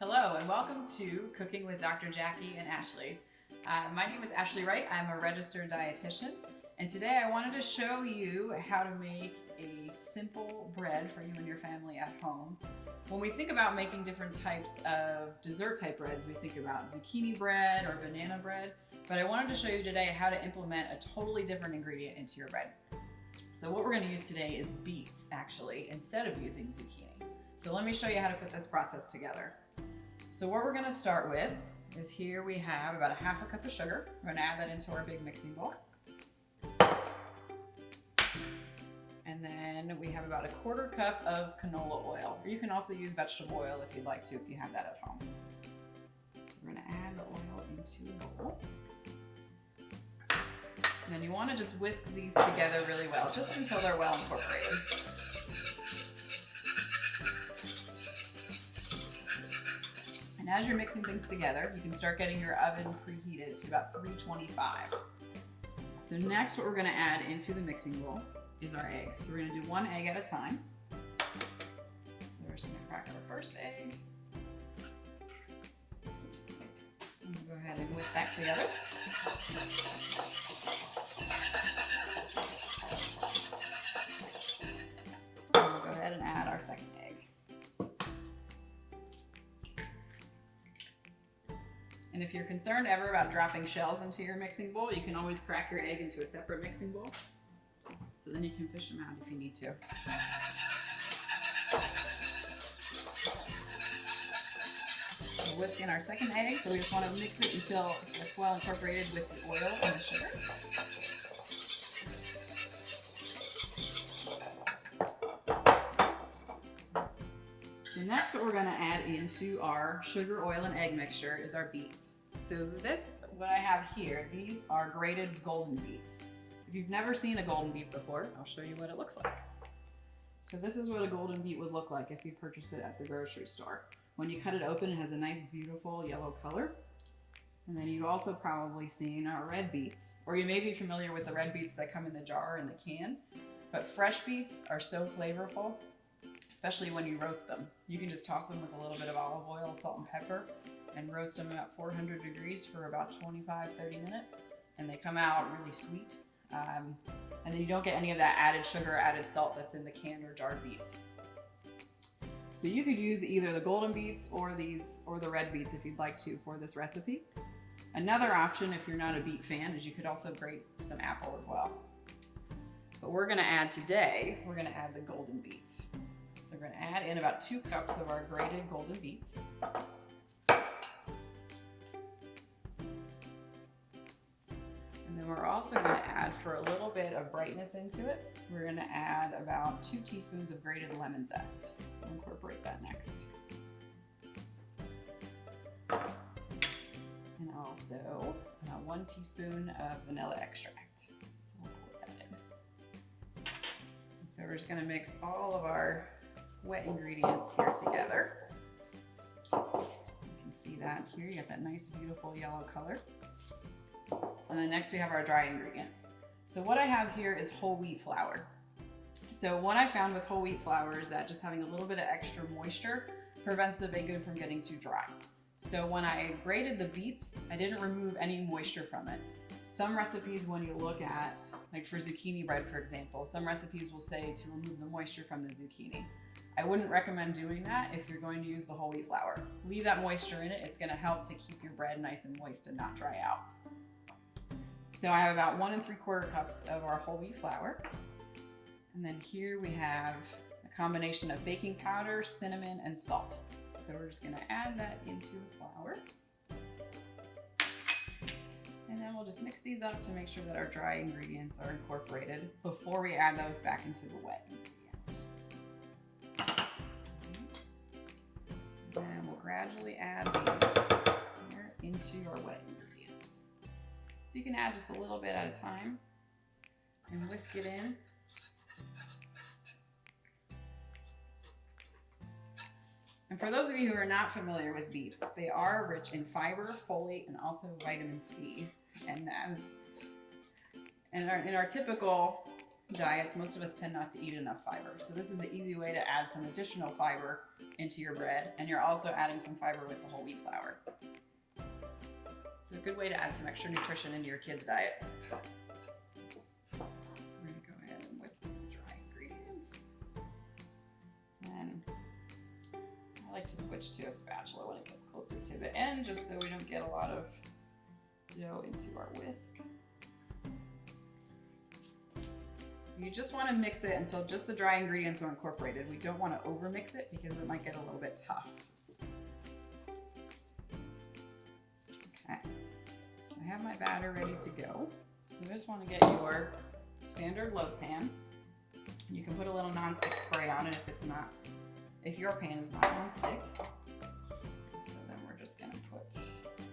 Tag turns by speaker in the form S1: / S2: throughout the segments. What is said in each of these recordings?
S1: Hello and welcome to Cooking with Dr. Jackie and Ashley. My name is Ashley Wright. I'm a registered dietitian, and today I wanted to show you how to make a simple bread for you and your family at home. When we think about making different types of dessert type breads, we think about zucchini bread or banana bread, but I wanted to show you today how to implement a totally different ingredient into your bread. So what we're going to use today is beets, actually, instead of using zucchini. So let me show you how to put this process together. So what we're going to start with is here we have about a half a cup of sugar. We're going to add that into our big mixing bowl. And then we have about a quarter cup of canola oil. Or you can also use vegetable oil if you'd like to, if you have that at home. We're going to add the oil into the bowl. And then you want to just whisk these together really well, just until they're well incorporated. And as you're mixing things together, you can start getting your oven preheated to about 325. So next, what we're going to add into the mixing bowl is our eggs. So we're going to do one egg at a time. So we're just going to crack our first egg. And we'll go ahead and whisk that together. And we'll go ahead and add our second egg. And if you're concerned ever about dropping shells into your mixing bowl, you can always crack your egg into a separate mixing bowl. So then you can fish them out if you need to. So whisk in our second egg. So we just want to mix it until it's well incorporated with the oil and the sugar. So next, what we're going to add into our sugar, oil, and egg mixture is our beets. So this, what I have here, these are grated golden beets. If you've never seen a golden beet before, I'll show you what it looks like. So this is what a golden beet would look like if you purchase it at the grocery store. When you cut it open, it has a nice, beautiful yellow color. And then you've also probably seen our red beets, or you may be familiar with the red beets that come in the jar or in the can. But fresh beets are so flavorful, especially when you roast them. You can just toss them with a little bit of olive oil, salt, and pepper, and roast them at 400 degrees for about 25-30 minutes. And they come out really sweet. And then you don't get any of that added sugar, added salt that's in the canned or jarred beets. So you could use either the golden beets or the red beets if you'd like to for this recipe. Another option, if you're not a beet fan, is you could also grate some apple as well. But we're gonna add today, we're gonna add the golden beets. So we're gonna add in about 2 cups of our grated golden beets. And then we're also going to add, for a little bit of brightness into it, we're going to add about 2 teaspoons of grated lemon zest. So we'll incorporate that next. And also 1 teaspoon of vanilla extract. So we'll put that in. And so we're just going to mix all of our wet ingredients here together. You can see that here. You got that nice, beautiful yellow color. And then next we have our dry ingredients. So what I have here is whole wheat flour. So what I found with whole wheat flour is that just having a little bit of extra moisture prevents the bacon from getting too dry. So when I grated the beets, I didn't remove any moisture from it. Some recipes, when you look at, like for zucchini bread, for example, some recipes will say to remove the moisture from the zucchini. I wouldn't recommend doing that if you're going to use the whole wheat flour. Leave that moisture in it. It's going to help to keep your bread nice and moist and not dry out. So I have about 1 3/4 cups of our whole wheat flour. And then here we have a combination of baking powder, cinnamon, and salt. So we're just going to add that into the flour. And then we'll just mix these up to make sure that our dry ingredients are incorporated before we add those back into the wet ingredients. And then we'll gradually add these here into your wet ingredients. So you can add just a little bit at a time and whisk it in. And for those of you who are not familiar with beets, they are rich in fiber, folate, and also vitamin C. And in our typical diets, most of us tend not to eat enough fiber. So this is an easy way to add some additional fiber into your bread, and you're also adding some fiber with the whole wheat flour. So a good way to add some extra nutrition into your kids' diets. We're gonna go ahead and whisk the dry ingredients. And I like to switch to a spatula when it gets closer to the end, just so we don't get a lot of dough into our whisk. You just want to mix it until just the dry ingredients are incorporated. We don't want to over mix it because it might get a little bit tough. Okay, I have my batter ready to go. So I just want to get your standard loaf pan. You can put a little nonstick spray on it if your pan is not nonstick. So then we're just going to put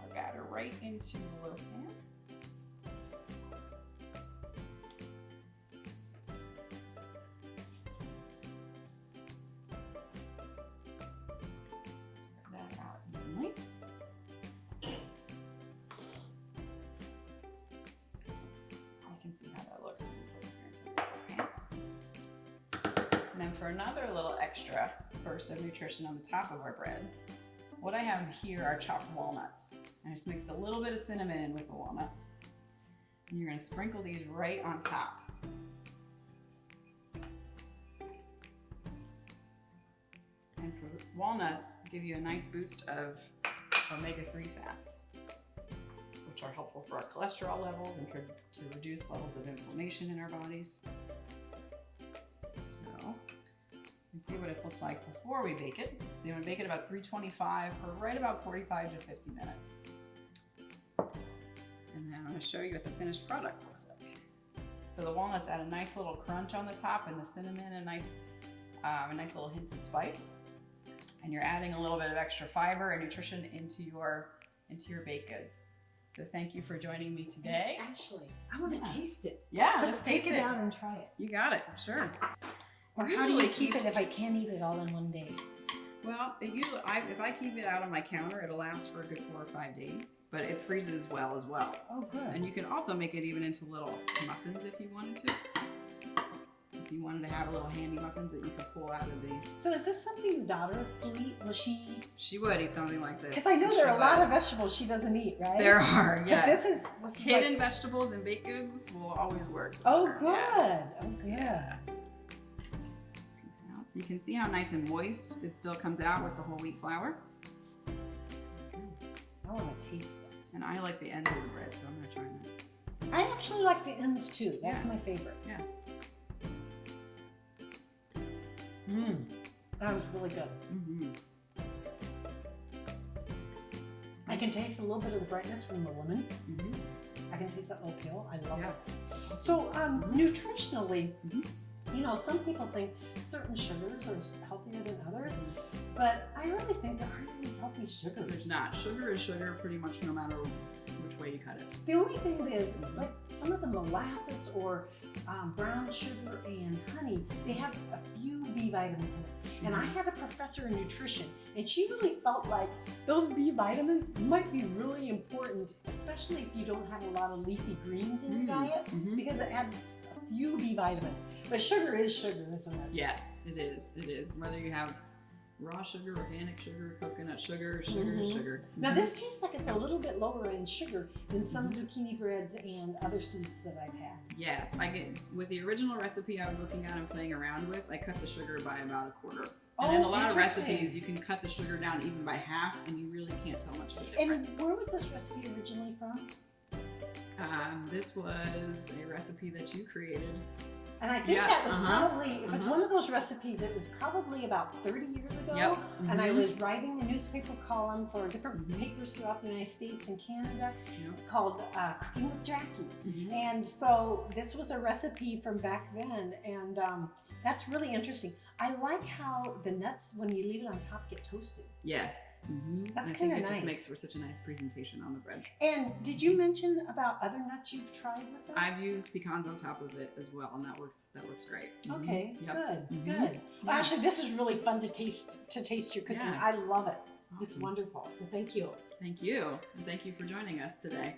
S1: our batter right into the loaf pan. For another little extra burst of nutrition on the top of our bread, what I have here are chopped walnuts. I just mixed a little bit of cinnamon in with the walnuts. And you're going to sprinkle these right on top. And for the walnuts, give you a nice boost of omega-3 fats, which are helpful for our cholesterol levels and to reduce levels of inflammation in our bodies. See what it looks like before we bake it. So you want to bake it about 325 for right about 45 to 50 minutes. And then I'm going to show you what the finished product looks like. So the walnuts add a nice little crunch on the top, and the cinnamon a nice little hint of spice. And you're adding a little bit of extra fiber and nutrition into your baked goods. So thank you for joining me today.
S2: Actually, I want to taste it.
S1: Yeah,
S2: let's take it out and try it.
S1: You got it, sure.
S2: Or how do you keep it if I can't eat it all in one day?
S1: Well, if I keep it out on my counter, it'll last for a good 4 or 5 days, but it freezes well as well.
S2: Oh, good.
S1: And you can also make it even into little muffins if you wanted to. If you wanted to have little handy muffins that you could pull out of the...
S2: So is this something your daughter will eat? Will she eat?
S1: She would eat something like this.
S2: Because I know there are a lot of vegetables she doesn't eat, right?
S1: There are, yes.
S2: This is
S1: hidden vegetables and baked goods will always work.
S2: Oh, good.
S1: Yes.
S2: Oh, good.
S1: Yeah. You can see how nice and moist it still comes out with the whole wheat flour.
S2: I want to taste this.
S1: And I like the ends of the bread, so I'm going to try that.
S2: I actually like the ends too. That's my favorite.
S1: Yeah.
S2: That was really good.
S1: Mm-hmm.
S2: I can taste a little bit of the brightness from the lemon.
S1: Mm-hmm.
S2: I can taste that little peel. I love it. So nutritionally, you know, some people think certain sugars are healthier than others, but I really think there aren't any healthy sugars.
S1: There's not. Sugar is sugar pretty much no matter which way you cut it.
S2: The only thing is, like some of the molasses or brown sugar and honey, they have a few B vitamins in it. And I had a professor in nutrition, and she really felt like those B vitamins might be really important, especially if you don't have a lot of leafy greens in your diet, because it adds a few B vitamins. But sugar is sugar, isn't it?
S1: Yes, it is. It is. Whether you have raw sugar, organic sugar, coconut sugar, sugar is sugar.
S2: Now this tastes like it's a little bit lower in sugar than some zucchini breads and other sweets that I've had.
S1: Yes, with the original recipe I was looking at and playing around with, I cut the sugar by about 1/4. And in a lot of recipes, you can cut the sugar down even by half, and you really can't tell much of a difference.
S2: And where was this recipe originally from?
S1: This was a recipe that you created.
S2: And I think that was probably, it was one of those recipes, it was probably about 30 years ago. And I was writing a newspaper column for different papers throughout the United States and Canada called Cooking with Jacque. And so this was a recipe from back then, and that's really interesting. I like how the nuts, when you leave it on top, get toasted.
S1: Yes.
S2: That's kind of nice.
S1: It just makes for such a nice presentation on the bread.
S2: And did you mention about other nuts you've tried with this?
S1: I've used pecans on top of it as well, and that works great.
S2: Okay, good. Well, actually, this is really fun to taste your cooking. I love it. It's wonderful. So thank you.
S1: Thank you. And thank you for joining us today.